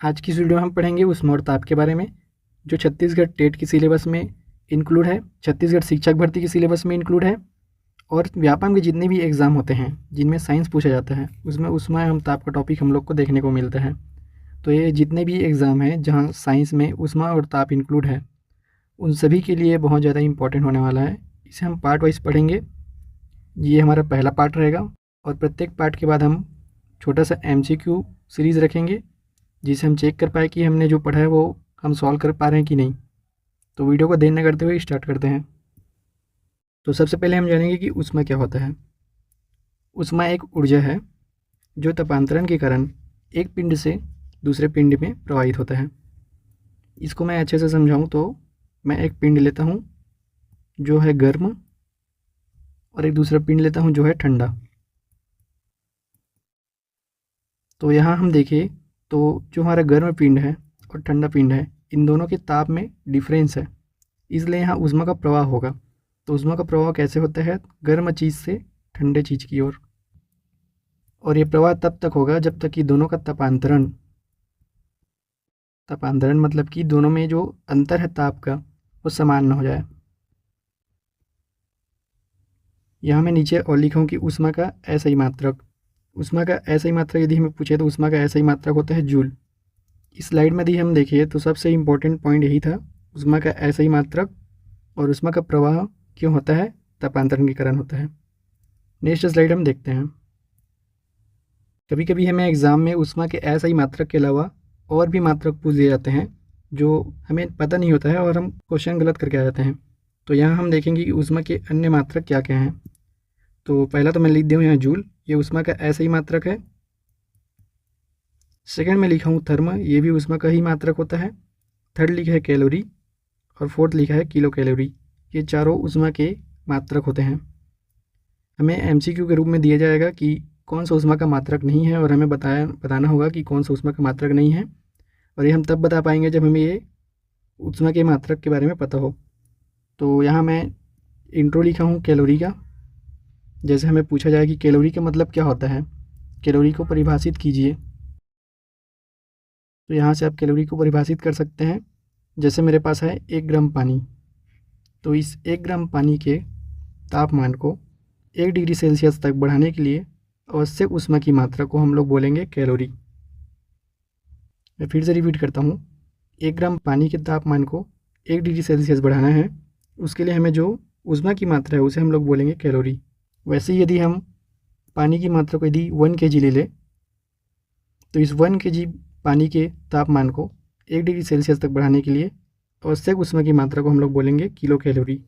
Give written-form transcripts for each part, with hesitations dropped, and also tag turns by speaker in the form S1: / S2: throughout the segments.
S1: आज की इस वीडियो में हम पढ़ेंगे ऊष्मा और ताप के बारे में, जो छत्तीसगढ़ टेट की सिलेबस में इंक्लूड है, छत्तीसगढ़ शिक्षक भर्ती की सिलेबस में इंक्लूड है और व्यापम के जितने भी एग्ज़ाम होते हैं जिनमें साइंस पूछा जाता है उसमें ऊष्मा एवं ताप का टॉपिक हम लोग को देखने को मिलता है। तो ये जितने भी एग्ज़ाम हैं जहाँ साइंस में ऊष्मा और ताप इंक्लूड है उन सभी के लिए बहुत ज़्यादा इंपॉर्टेंट होने वाला है। इसे हम पार्ट वाइज पढ़ेंगे। ये हमारा पहला पार्ट रहेगा और प्रत्येक पार्ट के बाद हम छोटा सा MCQ सीरीज़ रखेंगे जिसे हम चेक कर पाए कि हमने जो पढ़ा है वो हम सॉल्व कर पा रहे हैं कि नहीं। तो वीडियो को देर न करते हुए स्टार्ट करते हैं। तो सबसे पहले हम जानेंगे कि ऊष्मा क्या होता है। ऊष्मा एक ऊर्जा है जो तापांतरण के कारण एक पिंड से दूसरे पिंड में प्रवाहित होता है। इसको मैं अच्छे से समझाऊं तो मैं एक पिंड लेता हूं जो है गर्म और एक दूसरा पिंड लेता हूं जो है ठंडा। तो यहाँ हम देखें तो जो हमारा गर्म पिंड है और ठंडा पिंड है इन दोनों के ताप में डिफरेंस है, इसलिए यहाँ ऊष्मा का प्रवाह होगा। तो ऊष्मा का प्रवाह कैसे होता है? गर्म चीज़ से ठंडे चीज़ की ओर, और ये प्रवाह तब तक होगा जब तक कि दोनों का तापांतरण मतलब कि दोनों में जो अंतर है ताप का वो समान न हो जाए। यहाँ मैं नीचे और लिखा हूँ कि ऊष्मा का ऐसा ही मात्रक यदि हमें पूछे तो ऊष्मा का ऐसा ही मात्रक होता है जूल। इस स्लाइड में यदि हम देखिए तो सबसे इम्पोर्टेंट पॉइंट यही था, ऊष्मा का ऐसा ही मात्रक और ऊष्मा का प्रवाह क्यों होता है? तापांतरण के कारण होता है। नेक्स्ट स्लाइड हम देखते हैं। कभी कभी हमें एग्ज़ाम में ऊष्मा के ऐसा ही मात्रक के अलावा और भी मात्रक पूछ दिए जाते हैं जो हमें पता नहीं होता है और हम क्वेश्चन गलत करके आ जाते हैं। तो यहाँ हम देखेंगे कि ऊष्मा के अन्य मात्रक क्या क्या हैं। तो पहला तो मैं लिख दूँ यहाँ जूल, ये ऊष्मा का ऐसा ही मात्रक है। सेकंड में लिखा हूँ थर्म, ये भी ऊष्मा का ही मात्रक होता है। थर्ड लिखा है कैलोरी और फोर्थ लिखा है किलो कैलोरी। ये चारों ऊष्मा के मात्रक होते हैं। हमें MCQ के रूप में दिया जाएगा कि कौन सा ऊष्मा का मात्रक नहीं है और हमें बताना होगा कि कौन सा ऊष्मा का मात्रक नहीं है, और ये हम तब बता पाएंगे जब हमें ये ऊष्मा के मात्रक के बारे में पता हो। तो यहाँ मैं इंट्रो लिखा हूँ कैलोरी का। जैसे हमें पूछा जाए कि कैलोरी का मतलब क्या होता है, कैलोरी को परिभाषित कीजिए, तो यहाँ से आप कैलोरी को परिभाषित कर सकते हैं। जैसे मेरे पास है 1 ग्राम पानी, तो इस 1 ग्राम पानी के तापमान को 1 डिग्री सेल्सियस तक बढ़ाने के लिए आवश्यक ऊष्मा की मात्रा को हम लोग बोलेंगे कैलोरी। मैं फिर से रिपीट करता हूँ, 1 ग्राम पानी के तापमान को 1 डिग्री सेल्सियस बढ़ाना है, उसके लिए हमें जो ऊष्मा की मात्रा है उसे हम लोग बोलेंगे कैलोरी। वैसे ही यदि हम पानी की मात्रा को यदि 1 kg ले लें तो इस 1 kg पानी के तापमान को 1 डिग्री सेल्सियस तक बढ़ाने के लिए आवश्यक ऊष्मा की मात्रा को हम लोग बोलेंगे किलो कैलोरी।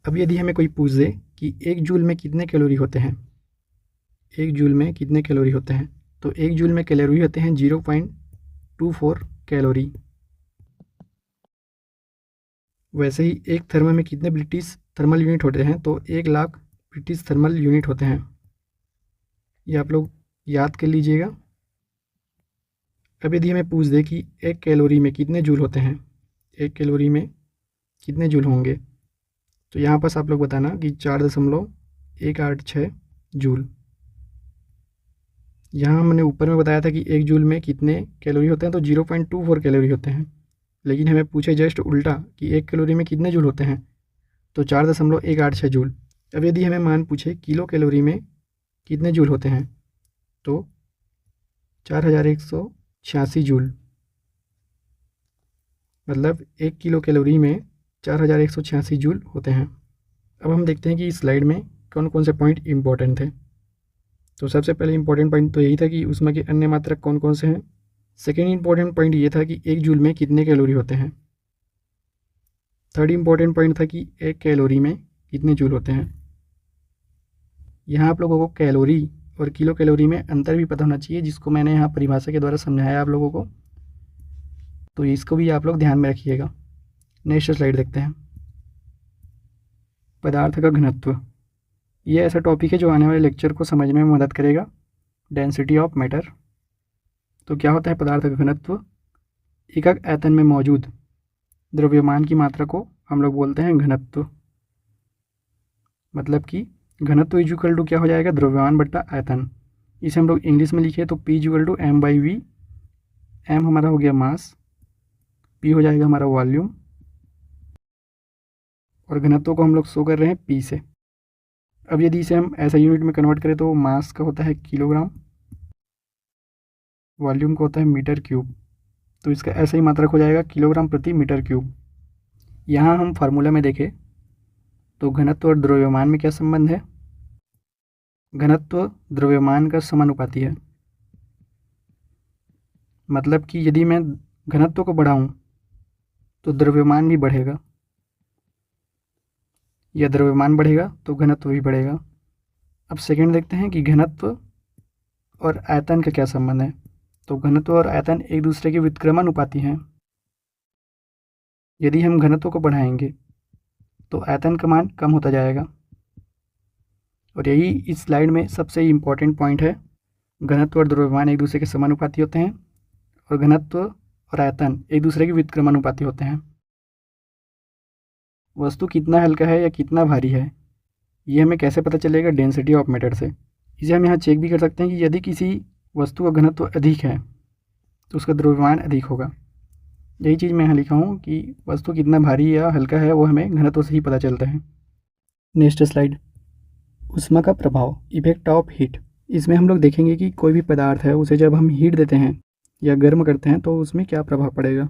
S1: अब यदि हमें कोई पूछ दे कि 1 जूल में कितने कैलोरी होते हैं, 1 जूल में कितने कैलोरी होते हैं, तो 1 जूल में कैलोरी होते हैं 0.24 कैलोरी। वैसे ही एक थर्मा में कितने ब्रिटिश थर्मल यूनिट होते हैं, तो 1 लाख ब्रिटिश थर्मल यूनिट होते हैं। ये आप लोग याद कर लीजिएगा। अब यदि हमें पूछ दे कि 1 कैलोरी में कितने जूल होते हैं, 1 कैलोरी में कितने जूल होंगे, तो यहाँ पास आप लोग बताना कि 4.186 जूल। यहाँ हमने ऊपर में बताया था कि 1 जूल में कितने कैलोरी होते हैं, तो 0.24 कैलोरी होते हैं, लेकिन हमें पूछे जस्ट उल्टा कि 1 कैलोरी में कितने जूल होते हैं, तो 4.186 जूल। अब यदि हमें मान पूछे किलो कैलोरी में कितने जूल होते हैं, तो 4186 जूल, मतलब 1 किलो कैलोरी में 4186 जूल होते हैं। अब हम देखते हैं कि इस स्लाइड में कौन कौन से पॉइंट इंपॉर्टेंट थे। तो सबसे पहले इंपॉर्टेंट पॉइंट तो यही था कि ऊष्मा के अन्य मात्रक कौन कौन से हैं। सेकेंड इंपॉर्टेंट पॉइंट ये था कि 1 जूल में कितने कैलोरी होते हैं। थर्ड इंपॉर्टेंट पॉइंट था कि 1 कैलोरी में कितने जूल होते हैं। यहाँ आप लोगों को कैलोरी और किलो कैलोरी में अंतर भी पता होना चाहिए, जिसको मैंने यहाँ परिभाषा के द्वारा समझाया आप लोगों को, तो इसको भी आप लोग ध्यान में रखिएगा। नेक्स्ट स्लाइड देखते हैं। पदार्थ का घनत्व, ये ऐसा टॉपिक है जो आने वाले लेक्चर को समझने में मदद करेगा। डेंसिटी ऑफ मैटर, तो क्या होता है पदार्थ का घनत्व? एकक आयतन में मौजूद द्रव्यमान की मात्रा को हम लोग बोलते हैं घनत्व। मतलब कि घनत्व इक्वल टू क्या हो जाएगा? द्रव्यमान बट्टा आयतन। इसे हम लोग इंग्लिश में लिखे तो P=m/v। m हमारा हो गया मास, p हो जाएगा हमारा वॉल्यूम, और घनत्व को हम लोग शो कर रहे हैं p से। अब यदि इसे हम ऐसा यूनिट में कन्वर्ट करें तो मास का होता है किलोग्राम, वॉल्यूम का होता है मीटर क्यूब, तो इसका ऐसा ही मात्रक हो जाएगा किलोग्राम प्रति मीटर क्यूब। यहाँ हम फार्मूला में देखें तो घनत्व और द्रव्यमान में क्या संबंध है? घनत्व द्रव्यमान का समानुपाती है, मतलब कि यदि मैं घनत्व को बढ़ाऊं तो द्रव्यमान भी बढ़ेगा, या द्रव्यमान बढ़ेगा तो घनत्व भी बढ़ेगा। अब सेकंड देखते हैं कि घनत्व और आयतन का क्या संबंध है। तो घनत्व और आयतन एक दूसरे के व्युत्क्रमानुपाती हैं। यदि हम घनत्व को बढ़ाएंगे तो आयतन का मान कम होता जाएगा, और यही इस स्लाइड में सबसे इम्पॉर्टेंट पॉइंट है। घनत्व और द्रव्यमान एक दूसरे के समानुपाती होते हैं, और घनत्व और आयतन एक दूसरे के व्युत्क्रमानुपाती होते हैं। वस्तु कितना हल्का है या कितना भारी है, ये हमें कैसे पता चलेगा? डेंसिटी ऑफ मैटर से। इसे हम यहाँ चेक भी कर सकते हैं कि यदि किसी वस्तु का घनत्व अधिक है तो उसका द्रव्यमान अधिक होगा। यही चीज़ मैं यहाँ लिखा हूँ कि वस्तु कितना भारी या हल्का है वो हमें घनत्व से ही पता चलता है। नेक्स्ट स्लाइड, ऊष्मा का प्रभाव, इफेक्ट ऑफ हीट। इसमें हम लोग देखेंगे कि कोई भी पदार्थ है उसे जब हम हीट देते हैं या गर्म करते हैं तो उसमें क्या प्रभाव पड़ेगा।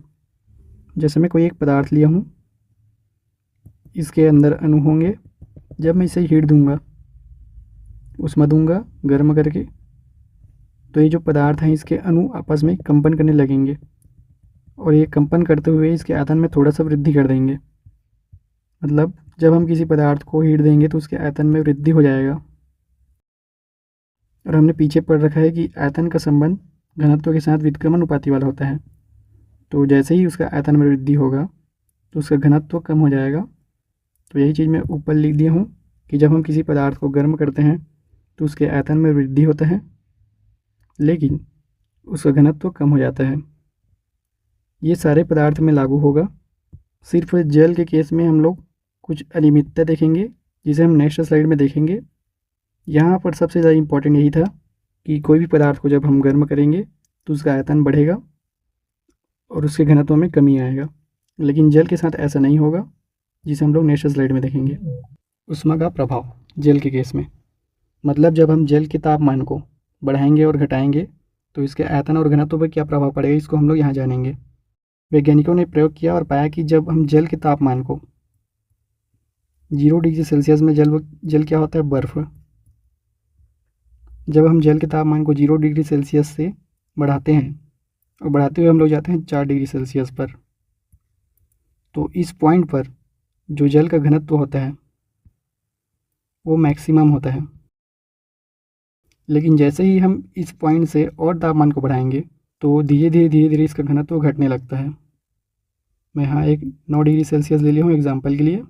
S1: जैसे मैं कोई एक पदार्थ लिया हूँ, इसके अंदर अणु होंगे, जब मैं इसे हीट दूंगा, ऊष्मा दूंगा गर्म करके, तो ये जो पदार्थ हैं इसके अणु आपस में कंपन करने लगेंगे, और ये कंपन करते हुए इसके आयतन में थोड़ा सा वृद्धि कर देंगे। मतलब जब हम किसी पदार्थ को हीट देंगे तो उसके आयतन में वृद्धि हो जाएगा। और हमने पीछे पढ़ रखा है कि आयतन का संबंध घनत्व के साथ व्युत्क्रमानुपाती वाला होता है। तो जैसे ही उसका आयतन में वृद्धि होगा तो उसका घनत्व कम हो जाएगा। तो यही चीज़ मैं ऊपर लिख दिया हूँ कि जब हम किसी पदार्थ को गर्म करते हैं तो उसके आयतन में वृद्धि होता है, लेकिन उसका घनत्व कम हो जाता है। ये सारे पदार्थ में लागू होगा। सिर्फ जल के केस में हम लोग कुछ अनियमितता देखेंगे, जिसे हम नेक्स्ट स्लाइड में देखेंगे। यहाँ पर सबसे ज़्यादा इम्पोर्टेंट यही था कि कोई भी पदार्थ को जब हम गर्म करेंगे तो उसका आयतन बढ़ेगा और उसके घनत्व में कमी आएगा, लेकिन जल के साथ ऐसा नहीं होगा, जिसे हम लोग नेक्स्ट स्लाइड में देखेंगे। ऊष्मा का प्रभाव जल के केस में, मतलब जब हम जल के तापमान को बढ़ाएंगे और घटाएंगे तो इसके आयतन और घनत्व पर क्या प्रभाव पड़ेगा, इसको हम लोग यहाँ जानेंगे। वैज्ञानिकों ने प्रयोग किया और पाया कि जब हम जल के तापमान को 0 डिग्री सेल्सियस में जल क्या होता है? बर्फ़। जब हम जल के तापमान को 0 डिग्री सेल्सियस से बढ़ाते हैं और बढ़ाते हुए हम लोग जाते हैं 4 डिग्री सेल्सियस पर, तो इस पॉइंट पर जो जल का घनत्व होता है वो मैक्सिमम होता है। लेकिन जैसे ही हम इस पॉइंट से और तापमान को बढ़ाएंगे तो धीरे धीरे इसका घनत्व घटने लगता है। मैं यहाँ एक 9 डिग्री सेल्सियस ले लिया हूँ एग्जाम्पल के लिए।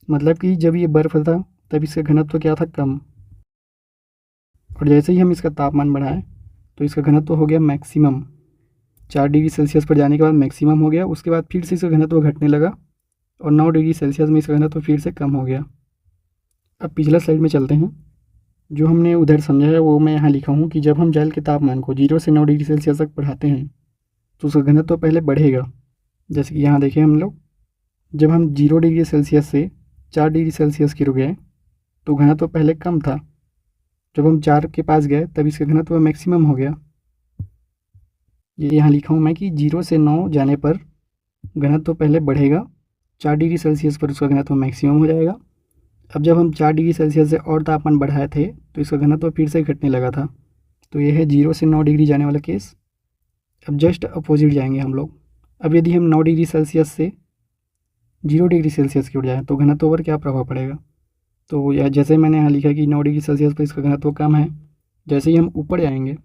S1: मतलब कि जब ये बर्फ़ था तब इसका घनत्व क्या था? कम, और जैसे ही हम इसका तापमान बढ़ाएं तो इसका घनत्व हो गया मैक्सिमम। 4 डिग्री सेल्सियस पर जाने के बाद मैक्सिमम हो गया, उसके बाद फिर से इसका घनत्व घटने लगा और 9 डिग्री सेल्सियस में इसका घनत्व फिर से कम हो गया। अब पिछला स्लाइड में चलते हैं। जो हमने उधर समझा है वो मैं यहाँ लिखा हूँ कि जब हम जल के तापमान को 0 से 9 डिग्री सेल्सियस तक बढ़ाते हैं तो उसका घनत्व पहले बढ़ेगा। जैसे कि यहाँ देखें हम लोग, जब हम 0 डिग्री सेल्सियस से 4 डिग्री सेल्सियस की रुक गए तो घनत्व पहले कम था। जब हम 4 के पास गए तब इसका घनत्व मैक्सिमम हो गया। ये यहाँ लिखा हूँ मैं कि 0 से 9 जाने पर घनत्व पहले बढ़ेगा, 4 डिग्री सेल्सियस पर उसका घनत्व मैक्सिमम हो जाएगा। अब जब हम 4 डिग्री सेल्सियस से और तापमान बढ़ाए थे तो इसका घनत्व फिर से घटने लगा था। तो यह है 0 से 9 डिग्री जाने वाला केस। अब जस्ट अपोजिट जाएंगे हम लोग। अब यदि हम 9 डिग्री सेल्सियस से 0 डिग्री सेल्सियस की ओर जाएँ तो घनत्व पर क्या प्रभाव पड़ेगा। तो यह जैसे मैंने यहाँ लिखा कि 9 डिग्री सेल्सियस पर इसका घनत्व कम है, जैसे ही हम ऊपर जाएंगे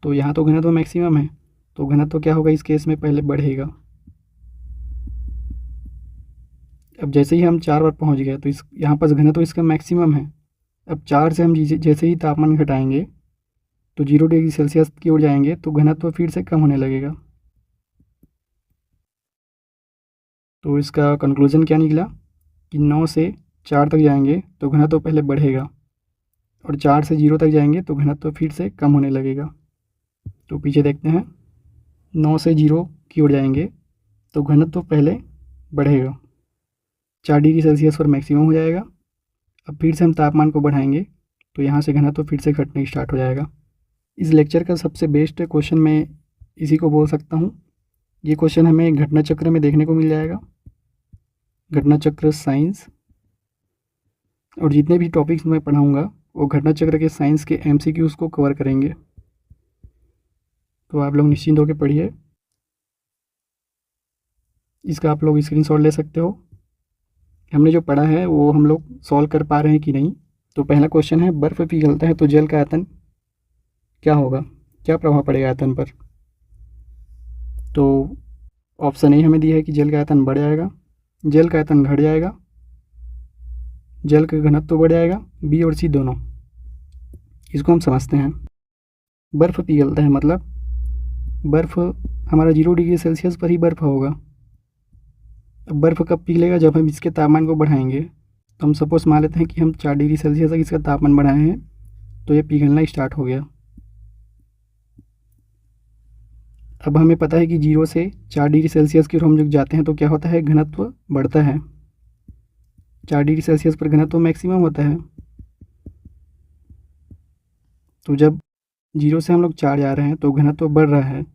S1: तो यहाँ तो घनत्व मैक्सिमम है, तो घनत्व क्या होगा इस केस में? पहले बढ़ेगा। अब जैसे ही हम 4 पर पहुँच गए तो इस यहाँ पर घनत्व इसका मैक्सिमम है। अब 4 से हम जैसे ही तापमान घटाएंगे तो 0 डिग्री सेल्सियस की ओर जाएंगे तो घनत्व फिर से कम होने लगेगा। तो इसका कंक्लूजन क्या निकला कि 9 से 4 तक जाएंगे तो घनत्व पहले बढ़ेगा, और 4 से 0 तक जाएंगे तो घनत्व फिर से कम होने लगेगा। तो पीछे देखते हैं, 9 से 0 की ओर जाएंगे तो घनत्व पहले बढ़ेगा, 4 डिग्री सेल्सियस पर मैक्सिमम हो जाएगा। अब फिर से हम तापमान को बढ़ाएंगे तो यहाँ से घनत्व फिर से घटने स्टार्ट हो जाएगा। इस लेक्चर का सबसे बेस्ट क्वेश्चन मैं इसी को बोल सकता हूँ। ये क्वेश्चन हमें घटना चक्र में देखने को मिल जाएगा, घटना चक्र साइंस, और जितने भी टॉपिक्स मैं पढ़ाऊँगा वो घटना चक्र के साइंस के MCQs को कवर करेंगे। तो आप लोग निश्चिंत होकर पढ़िए। इसका आप लोग स्क्रीनशॉट ले सकते हो। हमने जो पढ़ा है वो हम लोग सॉल्व कर पा रहे हैं कि नहीं। तो पहला क्वेश्चन है, बर्फ़ पिघलता है तो जल का आयतन क्या होगा, क्या प्रभाव पड़ेगा आयतन पर। तो ऑप्शन ए हमें दिया है कि जल का आयतन बढ़ जाएगा, जल का आयतन घट जाएगा, जल का घनत्व बढ़ जाएगा, बी और सी दोनों। इसको हम समझते हैं। बर्फ़ पिघलता है मतलब बर्फ़ हमारा 0 डिग्री सेल्सियस पर ही बर्फ़ होगा। अब बर्फ़ कब पिघलेगा, जब हम इसके तापमान को बढ़ाएंगे। तो हम सपोज मान लेते हैं कि हम 4 डिग्री सेल्सियस तक इसका तापमान बढ़ाए हैं तो ये पिघलना स्टार्ट हो गया। अब हमें पता है कि 0 से 4 डिग्री सेल्सियस की ओर हम जब जाते हैं तो क्या होता है, घनत्व बढ़ता है। 4 डिग्री सेल्सियस पर घनत्व मैक्सिमम होता है। तो जब 0 से हम लोग 4 जा रहे हैं तो घनत्व बढ़ रहा है।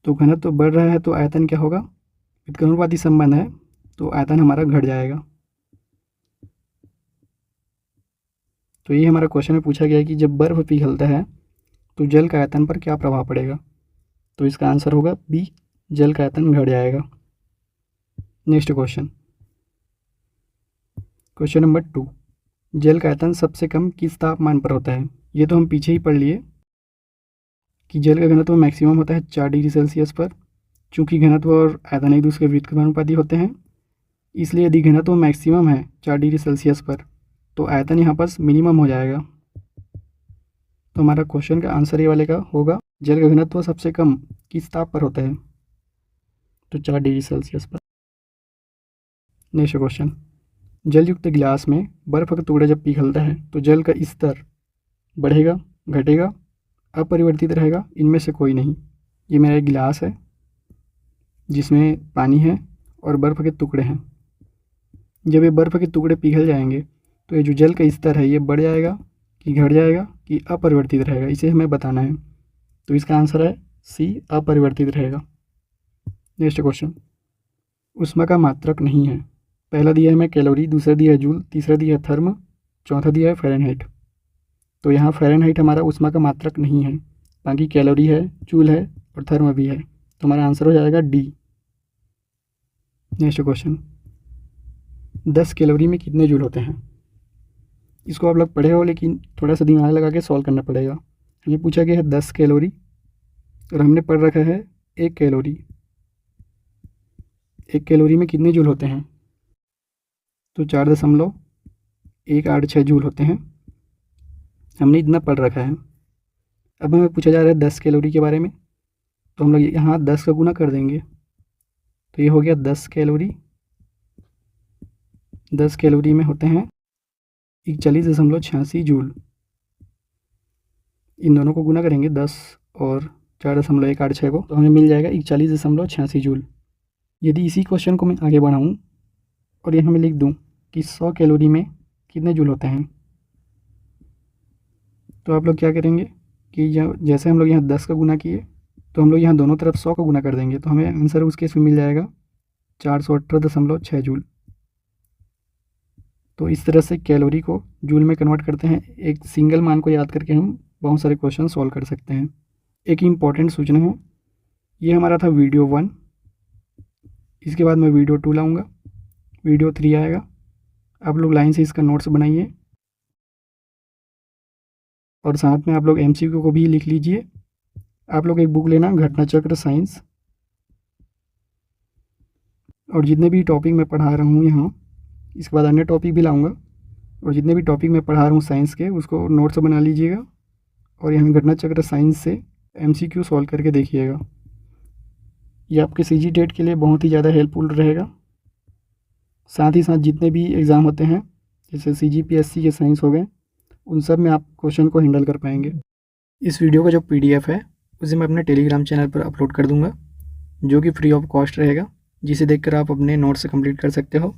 S1: तो घनत्व बढ़ रहा है तो आयतन क्या होगा, व्युत्क्रमानुपाती संबंध है तो आयतन हमारा घट जाएगा। तो ये हमारा क्वेश्चन में पूछा गया है कि जब बर्फ़ पिघलता है तो जल का आयतन पर क्या प्रभाव पड़ेगा। तो इसका आंसर होगा बी, जल का आयतन घट जाएगा। नेक्स्ट क्वेश्चन, क्वेश्चन नंबर 2, जल का आयतन सबसे कम किस तापमान पर होता है। ये तो हम पीछे ही पढ़ लिए कि जल का घनत्व मैक्सिमम होता है 4 डिग्री सेल्सियस पर। चूँकि घनत्व और आयतन एक दूसरे के व्युत्क्रमानुपाती होते हैं, इसलिए यदि घनत्व मैक्सिमम है 4 डिग्री सेल्सियस पर तो आयतन यहाँ पर मिनिमम हो जाएगा। तो हमारा क्वेश्चन का आंसर ये वाले का होगा, जल का घनत्व सबसे कम किस ताप पर होता है, तो 4 डिग्री सेल्सियस पर। नेक्स्ट क्वेश्चन, जलयुक्त गिलास में बर्फ़ का टुकड़ा जब पिघलता है तो जल का स्तर बढ़ेगा, घटेगा, अपरिवर्तित रहेगा, इनमें से कोई नहीं। ये मेरा एक गिलास है जिसमें पानी है और बर्फ़ के टुकड़े हैं। जब ये बर्फ़ के टुकड़े पिघल जाएंगे तो ये जो जल का स्तर है ये बढ़ जाएगा कि घट जाएगा कि अपरिवर्तित रहेगा, इसे हमें बताना है। तो इसका आंसर है सी, अपरिवर्तित रहेगा। नेक्स्ट क्वेश्चन, ऊष्मा का मात्रक नहीं है। पहला दिया है हमें कैलोरी, दूसरा दिया है जूल, तीसरा दिया है थर्म, चौथा दिया है फ़ारेनहाइट। तो यहाँ फ़ारेनहाइट हमारा ऊष्मा का मात्रक नहीं है, बाकी कैलोरी है, जूल है और थर्म भी है। तो हमारा आंसर हो जाएगा डी। नेक्स्ट क्वेश्चन, 10 कैलोरी में कितने जूल होते हैं। इसको आप लोग पढ़े हो लेकिन थोड़ा सा दिमाग लगा के सॉल्व करना पड़ेगा। हमें पूछा गया है 10 कैलोरी और हमने पढ़ रखा है 1 कैलोरी। 1 कैलोरी में कितने जूल होते हैं, तो 4.186 जूल होते हैं। हमने इतना पढ़ रखा है। अब हमें पूछा जा रहा है 10 कैलोरी के बारे में, तो हम लोग यहाँ 10 का गुना कर देंगे तो ये हो गया 10 कैलोरी। 10 कैलोरी में होते हैं 41.86 जूल। इन दोनों को गुना करेंगे 10 और 4.186 को, तो हमें मिल जाएगा 41.86 जूल। यदि इसी क्वेश्चन को मैं आगे बढ़ाऊँ और यहाँ मैं लिख दूँ कि 100 कैलोरी में कितने जूल होते हैं, तो आप लोग क्या करेंगे कि जैसे हम लोग यहाँ 10 का गुना किए तो हम लोग यहाँ दोनों तरफ 100 का गुना कर देंगे, तो हमें आंसर उस केस में मिल जाएगा 418.6 जूल। तो इस तरह से कैलोरी को जूल में कन्वर्ट करते हैं। एक सिंगल मान को याद करके हम बहुत सारे क्वेश्चन सॉल्व कर सकते हैं। एक इम्पॉर्टेंट सूचना है, ये हमारा था वीडियो 1, इसके बाद मैं वीडियो 2 लाऊंगा, वीडियो 3 आएगा। आप लोग लाइन से इसका नोट्स बनाइए और साथ में आप लोग MCQ को भी लिख लीजिए। आप लोग एक बुक लेना, घटना चक्र साइंस, और जितने भी टॉपिक मैं पढ़ा रहा हूँ यहाँ, इसके बाद अन्य टॉपिक भी लाऊंगा, और जितने भी टॉपिक मैं पढ़ा रहा हूँ साइंस के उसको नोट्स बना लीजिएगा और यहाँ घटना चक्र साइंस से MCQ सॉल्व करके देखिएगा। ये आपके CG टेट के लिए बहुत ही ज़्यादा हेल्पफुल रहेगा। साथ ही साथ जितने भी एग्ज़ाम होते हैं जैसे CGPSC के साइंस हो गए, उन सब में आप क्वेश्चन को हैंडल कर पाएंगे। इस वीडियो का जो PDF है उसे मैं अपने टेलीग्राम चैनल पर अपलोड कर दूंगा, जो कि फ्री ऑफ कॉस्ट रहेगा, जिसे देखकर आप अपने नोट्स कंप्लीट कर सकते हो।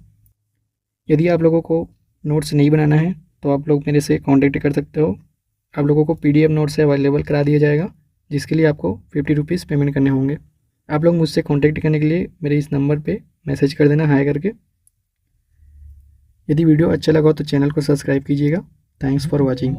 S1: यदि आप लोगों को नोट्स नहीं बनाना है तो आप लोग मेरे से कॉन्टेक्ट कर सकते हो। आप लोगों को PDF नोट्स अवेलेबल करा दिया जाएगा, जिसके लिए आपको 50 रुपीज़ पेमेंट करने होंगे। आप लोग मुझसे कॉन्टेक्ट करने के लिए मेरे इस नंबर पे मैसेज कर देना हाय करके। यदि वीडियो अच्छा लगा हो तो चैनल को सब्सक्राइब कीजिएगा। Thanks for watching.